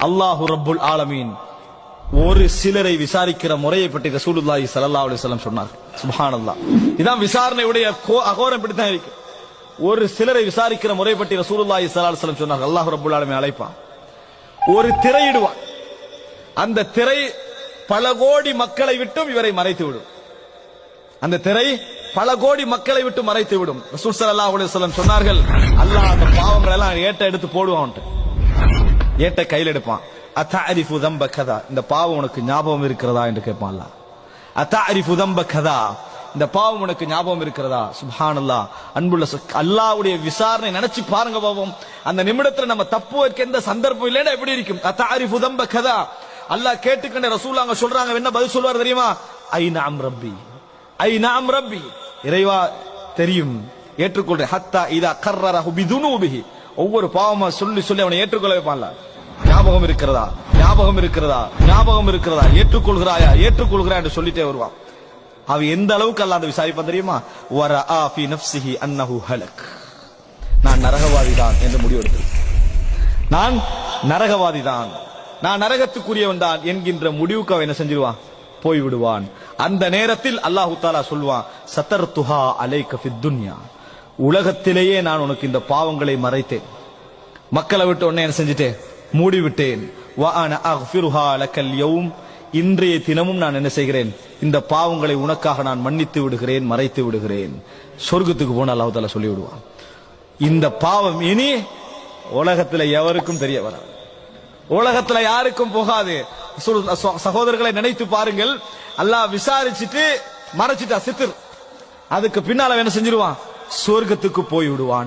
அல்லாஹு ரப்புல் ஆலமீன் ஒரு சிலரை விசாரிக்கிற முறையை பற்றி ரசூலுல்லாஹி ஸல்லல்லாஹு அலைஹி வஸல்லம் சொன்னார். சுப்ஹானல்லாஹ். இதான் விசாரணையுடைய அகோரம் இப்படித்தான் இருக்கு. ஒரு சிலரை விசாரிக்கிற முறை பற்றி ரசூலுல்லாஹி ஸல்லல்லாஹு அலைஹி வஸல்லம் சொன்னார். அல்லாஹ் ரப்புல் ஆலமீன் அழைப்பான், ஒரு திரையிடுவான். அந்த திரை பல கோடி மக்களை விட்டும் இவரை மறைத்து விடும். அந்த திரை பல கோடி மக்களை விட்டு மறைத்து விடும். ரசூல் ஸல்லல்லாஹு அலைஹி வஸல்லம் சொன்னார்கள், அல்லாஹ் அந்த பாவங்களை எல்லாம் ஏட்ட எடுத்து போடுவான். ஏட்ட கையில் எடுப்பான். அத்தஅரிஃபு தம்ப கதா, இந்த பாவம் உனக்கு ஞாபகம் இருக்கிறதா என்று கேட்பான் அல்லாஹ். அத்தஅரிஃபு தம்ப கதா, இந்த பாவம் உனக்கு ஞாபகம் இருக்கிறதா? சுப்ஹானல்லாஹ். அன்புள்ள அல்லாஹ்வுடைய விசாரணை நினைச்சு பாருங்க பாவம். அந்த நிமிடத்துல நம்ம தப்பு வைக்க எந்த சந்தர்ப்பம் இல்லைன்னா எப்படி இருக்கும்? அத்தஅரிஃபு தம்ப கதா, அல்லாஹ் கேட்டுக்கொண்ட ரசூல் அங்க சொல்றாங்க, என்ன பதில் சொல்வார் தெரியுமா? ஐ நஅம் ரப்பி, ஐ நஅம் ரப்பி, இறைவா தெரியும், ஏற்றுக்கொள்றேன். ஹத்தா இதா கர்ரரஹு பிதுனூபிஹி, ஒவ்வொரு பாவமா சொல்லி சொல்லி அவனை ஏற்றுக்கொள்ள வைப்பான்ல. ஞாபகம் இருக்கிறதா, ஞாபகம் இருக்கிறதா, ஞாபகம் இருக்கிறதா, ஏற்றுக்கொள்கிறாயா, ஏற்றுக்கொள்கிறாய் என்று சொல்லிட்டே வருவான். அவ எந்த அளவுக்கு அல்லாஹ் அந்த விசாரிப்பான் தெரியுமா? வரஆ ஃபீ நஃப்ஸிஹி அன்னஹு ஹலக், நான் நரகவாதிதான் என்று முடிவெடுத்து, நான் நரகவாதிதான், நான் நரகத்துக்குரியவன் தான் என்கின்ற முடிவுக்கு அவன் என்ன செஞ்சிருவான்? போய்விடுவான். அந்த நேரத்தில் அல்லாஹு தஆலா சொல்வான், சதர்துஹா அலைக ஃபித் துன்யா, உலகத்திலேயே நான் உனக்கு இந்த பாவங்களை மறைத்தேன், மக்களை விட்டு உன்னை என்ன செஞ்சிட்டேன்? மூடிவிட்டேன். வ அன அக்ஃபிருஹா லக்கல் யௌம், இன்றைய தினமும் நான் என்ன செய்கிறேன்? இந்த பாவங்களை உனக்காக நான் மன்னித்து விடுகிறேன், மறைத்து விடுகிறேன். சொர்க்கத்துக்கு போன அல்லாஹ் தஆலா சொல்லி விடுவான். இந்த பாவம் இனி உலகத்துல எவருக்கும் தெரிய வராது, உலகத்துல யாருக்கும் போகாது. சகோதரர்களை நினைத்து பாருங்கள், அல்லாஹ் விசாரிச்சுட்டு மறைச்சிட்டா சித்திர், அதுக்கு பின்னால என்ன செஞ்சிருவான்? சொர்க்கத்துக்கு போய் விடுவான்.